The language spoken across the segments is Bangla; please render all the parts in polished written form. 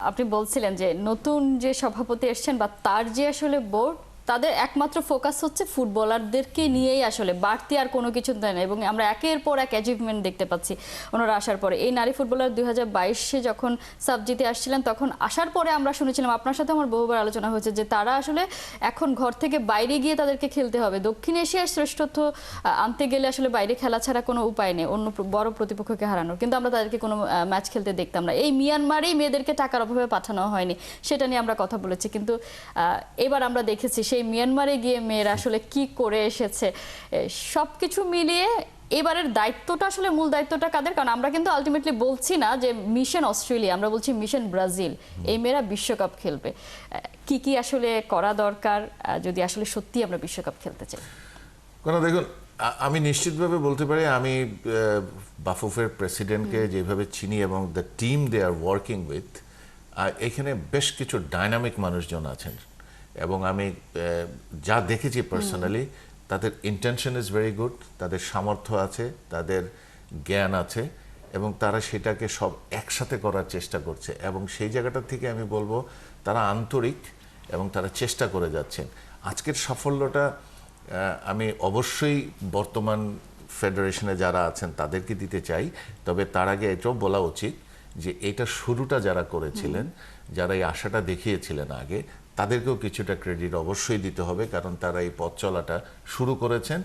আপনি বলছিলেন যে নতুন যে সভাপতি এসেছেন বা তার যে আসলে বোর্ড তাদের একমাত্র ফোকাস হচ্ছে ফুটবলারদেরকে নিয়েই আসলে বাড়তি আর কোনো কিছু দেয় না এবং আমরা একের পর এক অ্যাচিভমেন্ট দেখতে পাচ্ছি ওনারা আসার পরে। এই নারী ফুটবলার 2022-এ যখন সাব জিতে আসছিলেন তখন আসার পরে আমরা শুনেছিলাম, আপনার সাথে আমার বহুবার আলোচনা হয়েছে যে তারা আসলে এখন ঘর থেকে বাইরে গিয়ে তাদেরকে খেলতে হবে। দক্ষিণ এশিয়ার শ্রেষ্ঠত্ব আনতে গেলে আসলে বাইরে খেলা ছাড়া কোনো উপায় নেই অন্য বড় প্রতিপক্ষকে হারানোর, কিন্তু আমরা তাদেরকে কোনো ম্যাচ খেলতে দেখতাম না। এই মিয়ানমারেই মেয়েদেরকে টাকার অভাবে পাঠানো হয়নি, সেটা নিয়ে আমরা কথা বলেছি, কিন্তু এবার আমরা দেখেছি সেই মিয়ানমারে গিয়ে মেয়েরা আসলে কি করে এসেছে। সবকিছু মিলিয়ে এবারের দায়িত্বটা আসলে মূল দায়িত্বটা কাদের? কারণ আমরা কিন্তু আলটিমেটলি বলছি না যে মিশন অস্ট্রেলিয়া, আমরা বলছি মিশন ব্রাজিল, এই মেয়েরা বিশ্বকাপ খেলবে। কি কি আসলে করা দরকার যদি আসলে সত্যি আমরা বিশ্বকাপ খেলতে চাই? কেন দেখুন, আমি নিশ্চিতভাবে বলতে পারি, আমি বাফুফের প্রেসিডেন্টকে যেভাবে চিনি এবং the team they are working with, এখানে বেশ কিছু ডাইনামিক মানুষজন আছেন এবং আমি যা দেখেছি পার্সোনালি, তাদের ইন্টেনশন ইজ ভেরি গুড, তাদের সামর্থ্য আছে, তাদের জ্ঞান আছে এবং তারা সেটাকে সব একসাথে করার চেষ্টা করছে এবং সেই জায়গাটা থেকে আমি বলবো তারা আন্তরিক এবং তারা চেষ্টা করে যাচ্ছেন। আজকের সাফল্যটা আমি অবশ্যই বর্তমান ফেডারেশনে যারা আছেন তাদেরকে দিতে চাই, তবে তার আগে এটাও বলা উচিত যে এটা শুরুটা যারা করেছিলেন, যারা এই আশাটা দেখিয়েছিলেন আগে, তাদেরকেও কিছুটা ক্রেডিট অবশ্যই দিতে হবে, কারণ তারা এই পথ চলাটা শুরু করেছেন।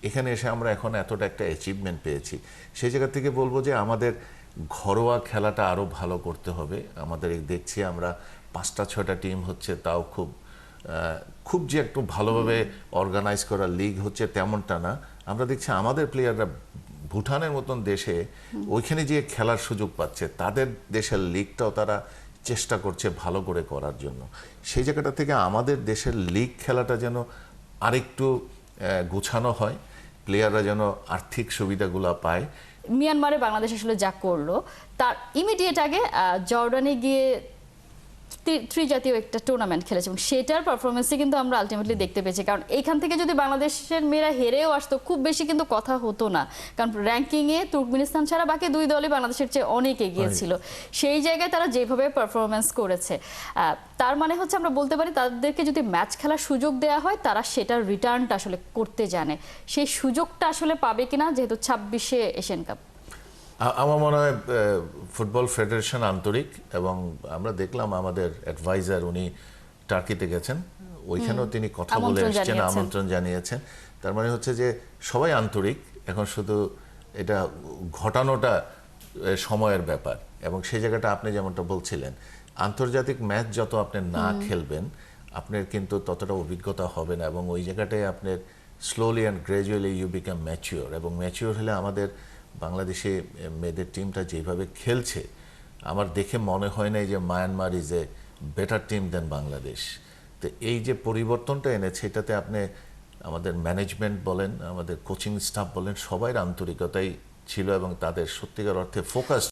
এখানে এসে আমরা এখন এতটা একটা অ্যাচিভমেন্ট পেয়েছি, সেই জায়গা থেকে বলবো যে আমাদের ঘরোয়া খেলাটা আরও ভালো করতে হবে। আমাদের দেখছি আমরা 5টা-6টা টিম হচ্ছে, তাও খুব যে একটু ভালোভাবে অর্গানাইজ করা লিগ হচ্ছে তেমনটা না। আমরা দেখছি আমাদের প্লেয়াররা ভুটানের মতন দেশে ওইখানে যে খেলার সুযোগ পাচ্ছে, তাদের দেশের লিগটাও তারা চেষ্টা করছে ভালো করে করার জন্য। সেই জায়গাটা থেকে আমাদের দেশের লিগ খেলাটা যেন আরেকটু গোছানো হয়, প্লেয়াররা যেন আর্থিক সুবিধাগুলো পায়। মিয়ানমারে বাংলাদেশ আসলে যা করলো তার ইমিডিয়েট আগে জর্ডানে গিয়ে ত্রিজাতীয় একটা টুর্নামেন্ট খেলেছে এবং সেটার পারফরমেন্সই কিন্তু আমরা আলটিমেটলি দেখতে পেয়েছি। কারণ এইখান থেকে যদি বাংলাদেশের মেয়েরা হেরেও আসতো খুব বেশি কিন্তু কথা হতো না, কারণ র্যাঙ্কিংয়ে তুর্কমেনিস্তান ছাড়া বাকি দুই দলই বাংলাদেশের চেয়ে অনেক এগিয়ে ছিল। সেই জায়গায় তারা যেভাবে পারফরমেন্স করেছে, তার মানে হচ্ছে আমরা বলতে পারি তাদেরকে যদি ম্যাচ খেলার সুযোগ দেওয়া হয় তারা সেটার রিটার্নটা আসলে করতে জানে। সেই সুযোগটা আসলে পাবে কিনা, যেহেতু 26-এ এশিয়ান কাপ। আমার মনে হয় ফুটবল ফেডারেশন আন্তরিক এবং আমরা দেখলাম আমাদের অ্যাডভাইজার উনি টার্কিতে গেছেন, ওইখানেও তিনি কথা বলে এসেছেন, আমন্ত্রণ জানিয়েছেন। তার মানে হচ্ছে যে সবাই আন্তরিক, এখন শুধু এটা ঘটানোটা সময়ের ব্যাপার। এবং সেই জায়গাটা আপনি যেমনটা বলছিলেন, আন্তর্জাতিক ম্যাচ যত আপনি না খেলবেন আপনার কিন্তু ততটা অভিজ্ঞতা হবে না এবং ওই জায়গাটায় আপনার slowly and gradually you become mature. এবং ম্যাচিওর হলে আমাদের বাংলাদেশে মেয়েদের টিমটা যেভাবে খেলছে, আমার দেখে মনে হয় না যে Myanmar is a better team than Bangladesh. তো এই যে পরিবর্তনটা এনেছে, এটাতে আপনি আমাদের ম্যানেজমেন্ট বলেন, আমাদের কোচিং স্টাফ বলেন, সবাই আন্তরিকতাই ছিল এবং তাদের সত্যিকার অর্থে ফোকাস।